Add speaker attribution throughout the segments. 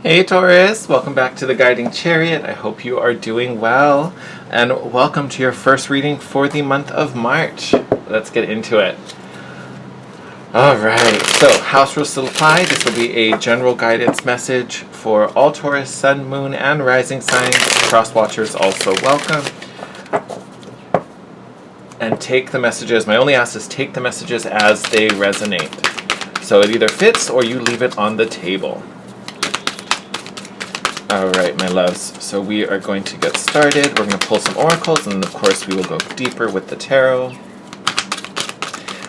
Speaker 1: Hey Taurus, welcome back to the Guiding Chariot. I hope you are doing well, and welcome to your first reading for the month of March. Let's get into it. Alright, so house rules still apply. This will be a general guidance message for all Taurus, Sun, Moon, and Rising signs. Cross watchers also welcome. And take the messages, my only ask is take the messages as they resonate. So it either fits or you leave it on the table. Alright, my loves, so we are going to get started. We're going to pull some oracles, and of course we will go deeper with the tarot.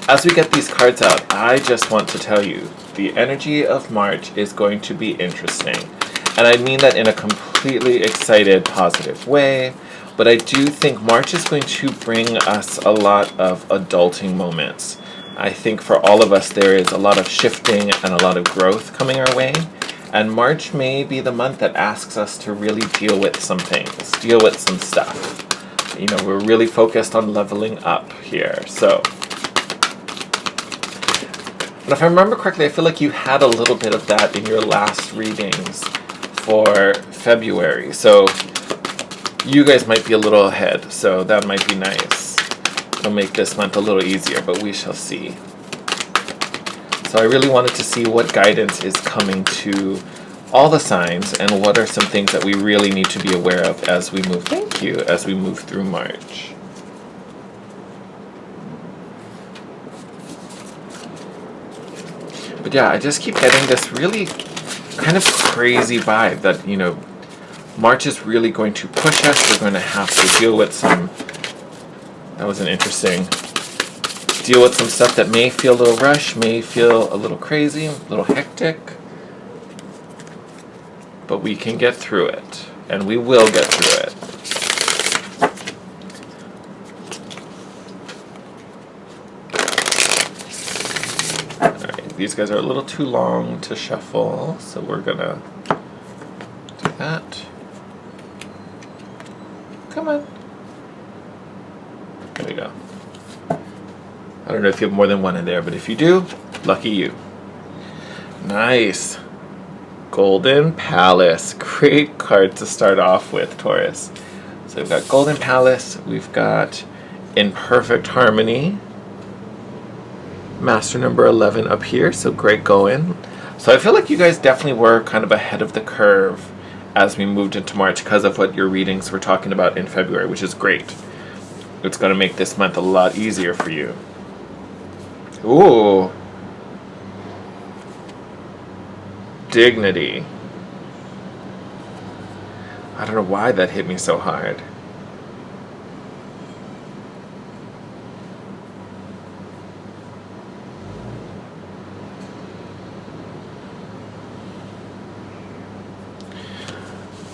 Speaker 1: As we get these cards out, I just want to tell you, the energy of March is going to be interesting. And I mean that in a completely excited, positive way. But I do think March is going to bring us a lot of adulting moments. I think for all of us there is a lot of shifting and a lot of growth coming our way. And March may be the month that asks us to really deal with some things, deal with some stuff. You know, we're really focused on leveling up here. So, and if I remember correctly, I feel like you had a little bit of that in your last readings for February. So you guys might be a little ahead, so that might be nice. It'll make this month a little easier, but we shall see. So I really wanted to see what guidance is coming to all the signs and what are some things that we really need to be aware of as we move, as we move through March. But yeah, I just keep getting this really kind of crazy vibe that, you know, March is really going to push us. We're going to have to deal with some, that was an interesting, deal with some stuff that may feel a little rush, may feel a little crazy, a little hectic. But we can get through it, and we will get through it. Alright, these guys are a little too long to shuffle, so we're gonna do that. Come on. There we go. I don't know if you have more than one in there, but if you do, lucky you. Nice. Golden Palace. Great card to start off with, Taurus. So we've got Golden Palace. We've got In Perfect Harmony. Master number 11 up here, so great going. So I feel like you guys definitely were kind of ahead of the curve as we moved into March because of what your readings were talking about in February, which is great. It's going to make this month a lot easier for you. Ooh. Dignity. I don't know why that hit me so hard.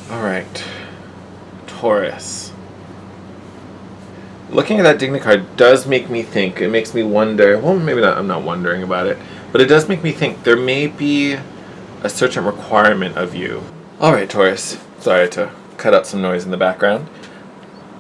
Speaker 1: All right. Taurus. Looking at that dignity card does make me think. It makes me wonder. Well, maybe not. I'm not wondering about it. But it does make me think there may be a certain requirement of you. Alright, Taurus. Sorry to cut out some noise in the background.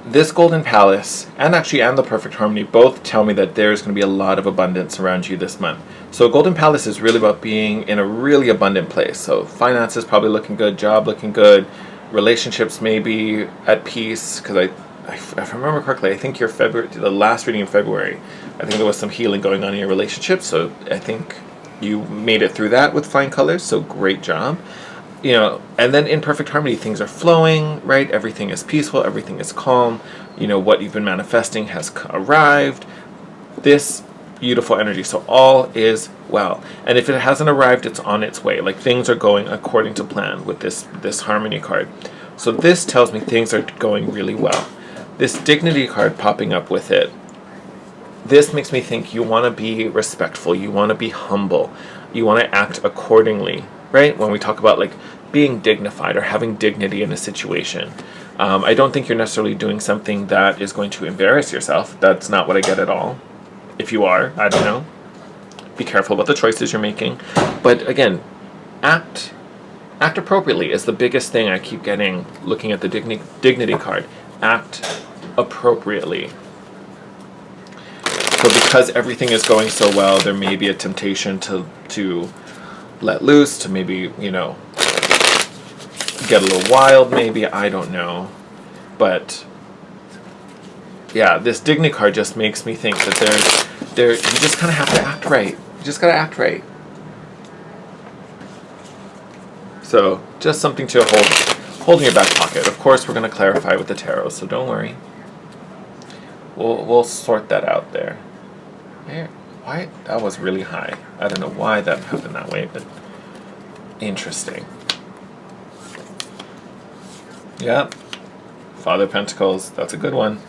Speaker 1: This Golden Palace, and the Perfect Harmony, both tell me that there's going to be a lot of abundance around you this month. So Golden Palace is really about being in a really abundant place. So finances probably looking good, job looking good, relationships maybe at peace, because if I remember correctly, I think the last reading in February, I think there was some healing going on in your relationship, so I think you made it through that with flying colors, so great job. You know, and then in Perfect Harmony, things are flowing, right? Everything is peaceful, everything is calm. You know, what you've been manifesting has arrived. This beautiful energy, so all is well. And if it hasn't arrived, it's on its way. Like, things are going according to plan with this Harmony card. So this tells me things are going really well. This Dignity card popping up with it, this makes me think you want to be respectful, you want to be humble, you want to act accordingly, right? When we talk about like being dignified or having dignity in a situation. I don't think you're necessarily doing something that is going to embarrass yourself. That's not what I get at all. If you are, I don't know. Be careful about the choices you're making. But again, act appropriately is the biggest thing I keep getting looking at the dignity card. Act appropriately. So because everything is going so well, there may be a temptation to let loose, to maybe, you know, get a little wild, maybe. I don't know. But yeah, this Dignity card just makes me think that you just kind of have to act right. You just got to act right. So just something to hold in your back pocket. Of course, we're going to clarify with the tarot, so don't worry. We'll sort that out there. Why? That was really high. I don't know why that happened that way, but interesting. Yep. Father of Pentacles. That's a good one.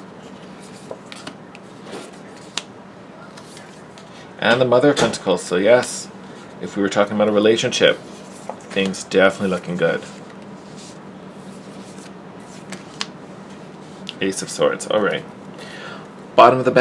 Speaker 1: And the Mother of Pentacles. So yes, if we were talking about a relationship, things definitely looking good. Ace of Swords. All right. Bottom of the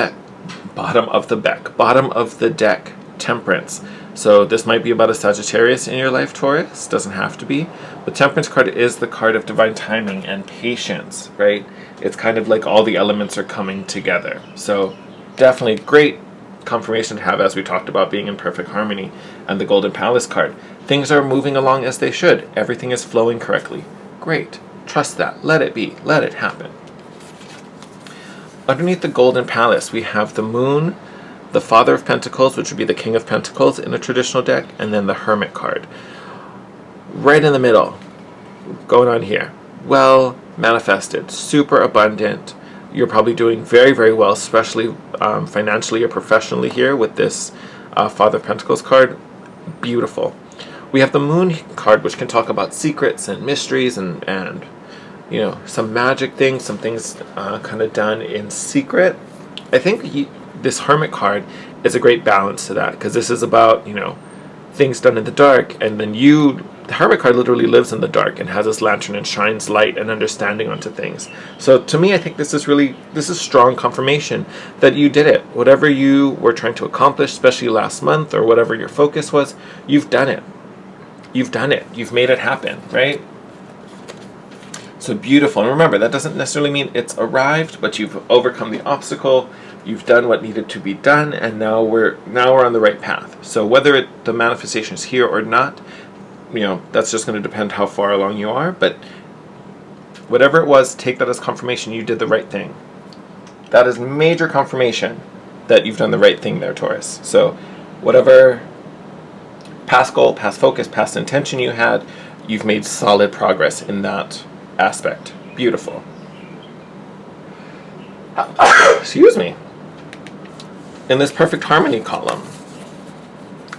Speaker 1: deck, Temperance. So this might be about a Sagittarius in your life, Taurus. Doesn't have to be. But Temperance card is the card of divine timing and patience, right? It's kind of like all the elements are coming together. So definitely great confirmation to have, as we talked about, being in perfect harmony. And the Golden Palace card. Things are moving along as they should. Everything is flowing correctly. Great. Trust that. Let it be. Let it happen. Underneath the Golden Palace, we have the Moon, the Father of Pentacles, which would be the King of Pentacles in a traditional deck, and then the Hermit card. Right in the middle, going on here. Well manifested, super abundant. You're probably doing very, very well, especially financially or professionally here with this Father of Pentacles card. Beautiful. We have the Moon card, which can talk about secrets and mysteries and you know, some magic things, some things kind of done in secret. I think this Hermit card is a great balance to that, because this is about, you know, things done in the dark, and then the Hermit card literally lives in the dark and has this lantern and shines light and understanding onto things. So to me, I think this is strong confirmation that you did it. Whatever you were trying to accomplish, especially last month, or whatever your focus was, you've done it. You've done it. You've made it happen, right? So beautiful. And remember, that doesn't necessarily mean it's arrived, but you've overcome the obstacle. You've done what needed to be done, and now we're on the right path. So whether the manifestation is here or not, you know, that's just going to depend how far along you are. But whatever it was, take that as confirmation you did the right thing. That is major confirmation that you've done the right thing there, Taurus. So whatever past goal, past focus, past intention you had, you've made solid progress in that aspect. Beautiful. Excuse me. In this perfect harmony column,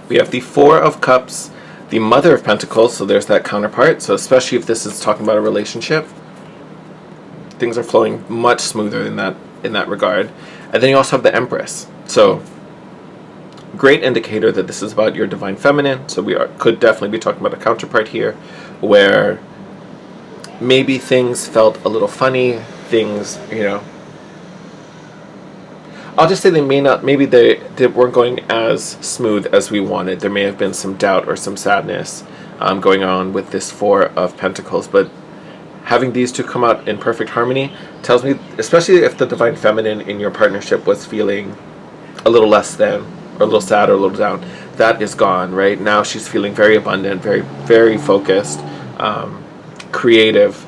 Speaker 1: we have the Four of Cups, the Mother of Pentacles, so there's that counterpart. So especially if this is talking about a relationship, things are flowing much smoother in that regard. And then you also have the Empress. So great indicator that this is about your divine feminine. So could definitely be talking about a counterpart here, where maybe things felt a little funny, things, you know, I'll just say maybe they weren't going as smooth as we wanted. There may have been some doubt or some sadness going on with this Four of Pentacles, but having these two come out in perfect harmony tells me, especially if the divine feminine in your partnership was feeling a little less than, or a little sad or a little down, that is gone, right? Now she's feeling very abundant, very, very focused, creative,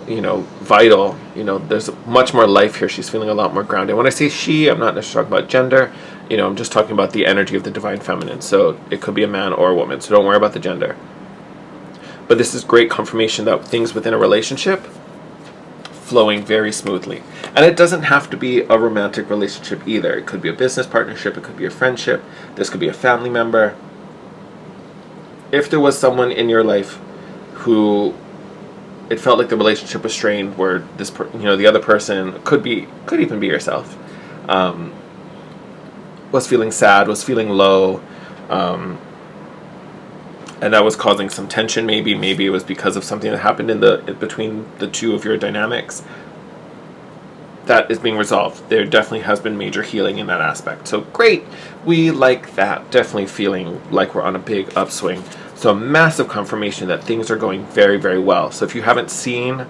Speaker 1: you know, vital. You know, there's much more life here. She's feeling a lot more grounded. When I say she, I'm not necessarily talking about gender. You know, I'm just talking about the energy of the divine feminine. So it could be a man or a woman. So don't worry about the gender. But this is great confirmation that things within a relationship flowing very smoothly. And it doesn't have to be a romantic relationship either. It could be a business partnership. It could be a friendship. This could be a family member. If there was someone in your life who it felt like the relationship was strained, where the other person could even be yourself, was feeling sad, was feeling low, and that was causing some tension. Maybe it was because of something that happened between the two of your dynamics. That is being resolved. There definitely has been major healing in that aspect. So great, we like that. Definitely feeling like we're on a big upswing. So a massive confirmation that things are going very, very well. So if you haven't seen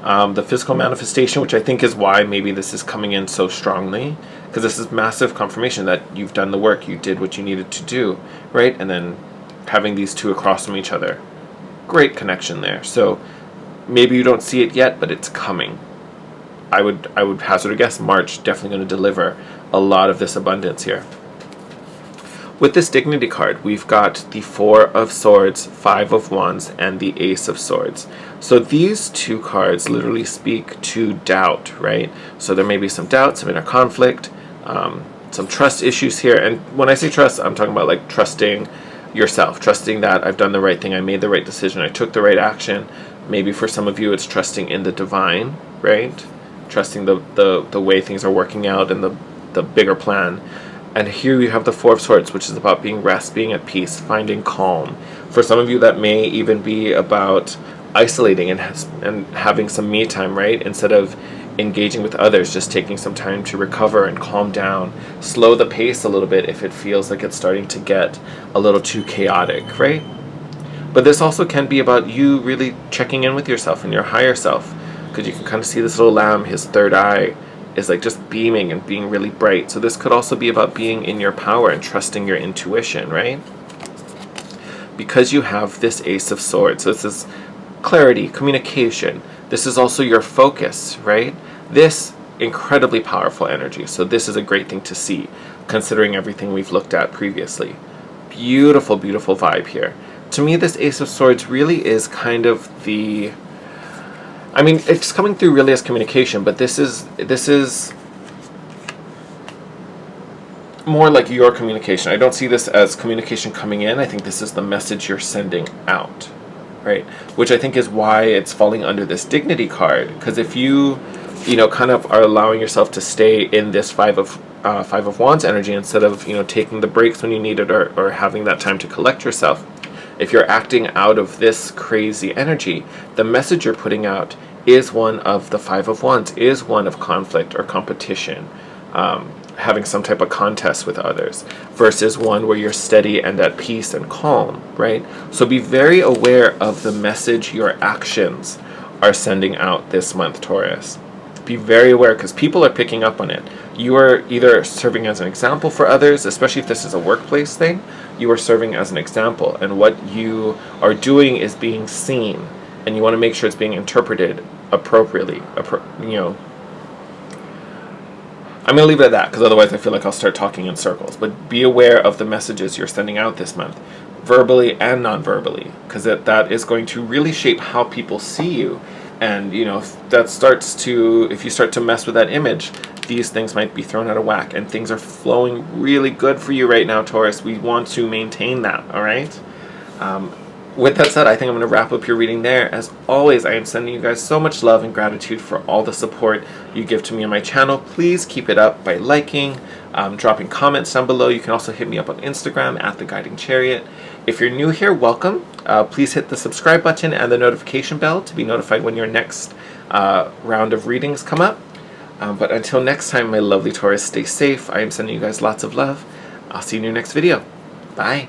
Speaker 1: the physical manifestation, which I think is why maybe this is coming in so strongly, because this is massive confirmation that you've done the work, you did what you needed to do, right? And then having these two across from each other, great connection there. So maybe you don't see it yet, but it's coming. I would hazard a guess March definitely going to deliver a lot of this abundance here. With this Dignity card, we've got the Four of Swords, Five of Wands, and the Ace of Swords. So these two cards literally speak to doubt, right? So there may be some doubt, some inner conflict, some trust issues here. And when I say trust, I'm talking about like trusting yourself, trusting that I've done the right thing, I made the right decision, I took the right action. Maybe for some of you it's trusting in the divine, right? Trusting the way things are working out and the bigger plan. And here you have the Four of Swords, which is about being rest, being at peace, finding calm. For some of you, that may even be about isolating and having some me time, right? Instead of engaging with others, just taking some time to recover and calm down, slow the pace a little bit if it feels like it's starting to get a little too chaotic, right? But this also can be about you really checking in with yourself and your higher self, because you can kind of see this little lamb, his third eye is like just beaming and being really bright. So this could also be about being in your power and trusting your intuition, right? Because you have this Ace of Swords, so this is clarity, communication. This is also your focus, right? This incredibly powerful energy. So this is a great thing to see, considering everything we've looked at previously. Beautiful, beautiful vibe here. To me, this Ace of Swords really is kind of the... I mean, it's coming through really as communication, but this is more like your communication. I don't see this as communication coming in. I think this is the message you're sending out, right? Which I think is why it's falling under this Dignity card. Because if you kind of are allowing yourself to stay in this Five of Wands energy instead of, taking the breaks when you need it or having that time to collect yourself, if you're acting out of this crazy energy, the message you're putting out is one of the Five of Wands, is one of conflict or competition, having some type of contest with others, versus one where you're steady and at peace and calm, right? So be very aware of the message your actions are sending out this month, Taurus. Be very aware, because people are picking up on it. You are either serving as an example for others, especially if this is a workplace thing. You are serving as an example, and what you are doing is being seen, and you want to make sure it's being interpreted appropriately. I'm going to leave it at that, because otherwise I feel like I'll start talking in circles. But be aware of the messages you're sending out this month, verbally and non-verbally, because that is going to really shape how people see you. And, if you start to mess with that image, these things might be thrown out of whack. And things are flowing really good for you right now, Taurus. We want to maintain that, all right? With that said, I think I'm going to wrap up your reading there. As always, I am sending you guys so much love and gratitude for all the support you give to me on my channel. Please keep it up by liking, dropping comments down below. You can also hit me up on Instagram at The Guiding Chariot. If you're new here, welcome. Please hit the subscribe button and the notification bell to be notified when your next round of readings come up. But until next time, my lovely Taurus, stay safe. I am sending you guys lots of love. I'll see you in your next video. Bye.